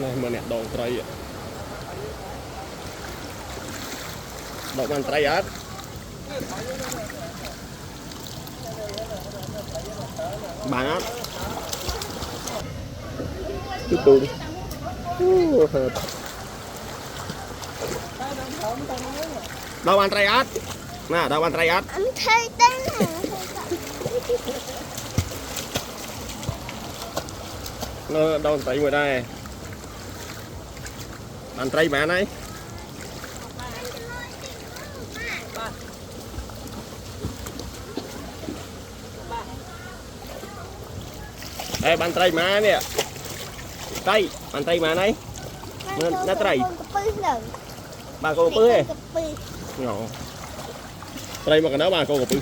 này mà nẹt đòn trai ạ đòn bàn trai ớt bàn ớt tiếp tục đi đâu bàn trai ớt nè đâu bàn trai ớt anh thấy tên nó đâu trai ngoài đây bàn trai mà này đây bàn trai mà nè tay bàn trai mà này nó trai bà cô bự ấy nhỏ trai mà cái đó bà cô bự